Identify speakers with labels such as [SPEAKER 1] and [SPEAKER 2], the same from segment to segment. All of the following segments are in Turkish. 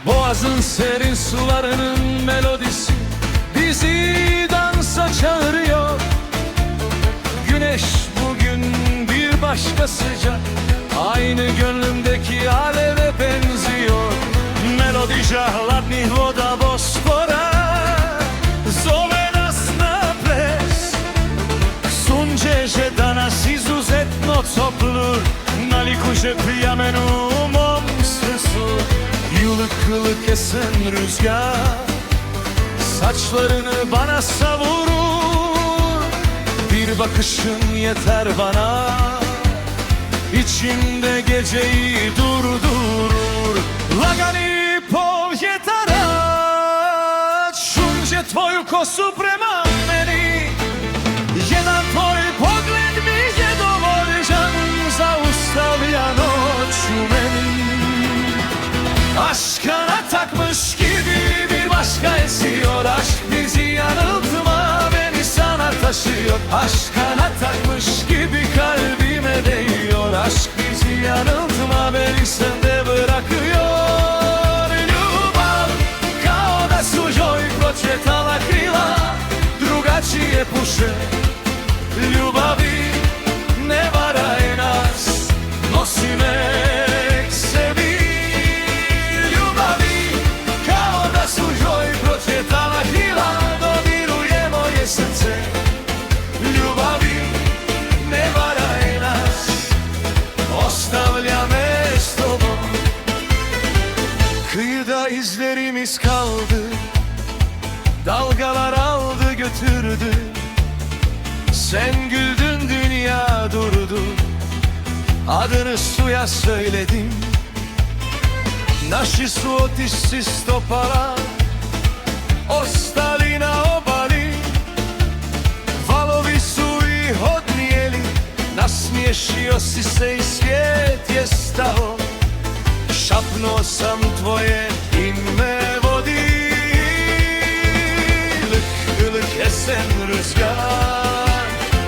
[SPEAKER 1] Boğazın serin sularının melodisi bizi dansa çağırıyor. Güneş bugün bir başka sıcak, aynı gönlümdeki aleve benziyor. Melodi žahladnih voda Bospora zove nas na ples. Sunce že danas izuzetno toplu, naliku že pijamen u mom srcu. Yılık kılık esen rüzgar saçlarını bana savurur. Bir bakışın yeter bana, içimde geceyi durdurur. Lagani povjetara, čunče tvoju kosu prema meni. Jedan tvoj pogled mi je dovoljan, zaustavlja noć u meni. Aşkına takmış gibi bir başka esiyor. Aşk bizi yanıltma, beni sana taşıyor. Aşkına takmış gibi kalbime değiyor. Aşk bizi yanıltma, beni sende bırakıyor. Ljubav kao da su joj pročetala krila, drugačije puše. Ljubavi ne varaj nas, nosi me k sebi. Srce, ljubavi, ne varaj nas, ostavlja me s tobom. Kıyıda izlerimiz kaldı, dalgalar aldı götürdü. Sen güldün, dünya durdu, adını suya söyledim. Naši su otisci stopala ostali na obali. Valovi su ih odnijeli, nasmiješio si se i svijet je stao. Šapnuo sam tvoje ime vodi. Ilık ılık esen rüzgar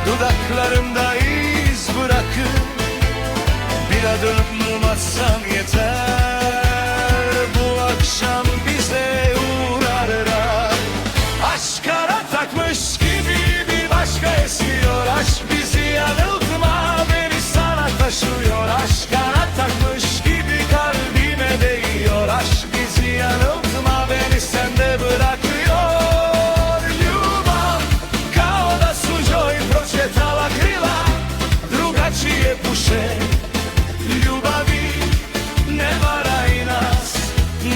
[SPEAKER 1] dudaklarımda iz bırakır. Bir adım atsam yeter, bu akşam bize uğrar. Aşkara takmış gibi bir başka esiyor. Aşk bizi yanıltma, beni sana taşıyor. Aşkara takmış gibi kalbime değiyor. Aşk bizi yanıltma, beni sende bırakıyor. Ljubav kao da su joj pročetala krila, drugačije puše. Ljubavi ne varaj nas,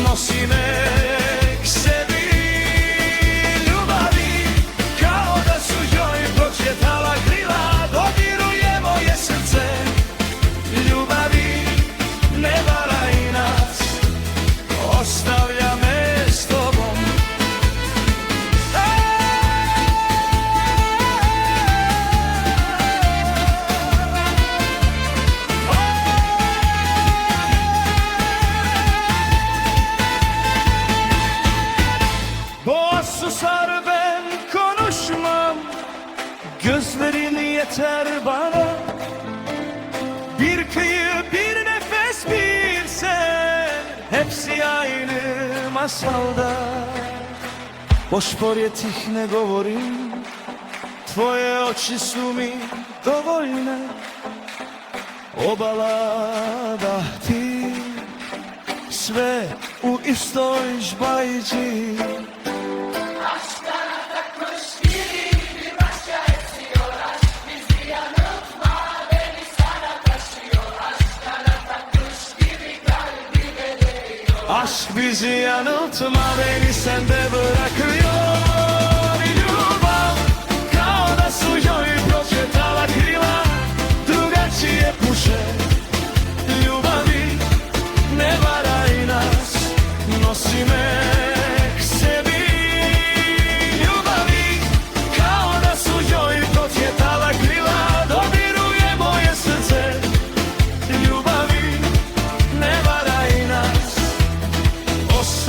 [SPEAKER 1] nosi me k sebi. Ljubavi kao da su joj pročetala krila, dodiruje moje srce. Ljubavi ne varaj nas, ostavlja me s tobom. Boğaz susar ben konuşmam, gözlerin yeter bana. Bir kıyı, bir nefes, bir sen, hepsi aynı masalda. Boš porje tih ne govorim, tvoje oči su mi dovoljne. Obala dahti, sve u istoj žbajđi.
[SPEAKER 2] Aşklara takmış gibi bir başka esiyor. Aşk bizi yanıltma, beni sana taşıyor. Aşklara takmış gibi kalbime değiyor.
[SPEAKER 1] Aşk bizi yanıltma, beni sende bırakıyor. Ljubav kao da su joj pročetala krila, drugačije puše. Ljubavi ne varaj nas,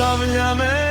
[SPEAKER 1] ostavlja me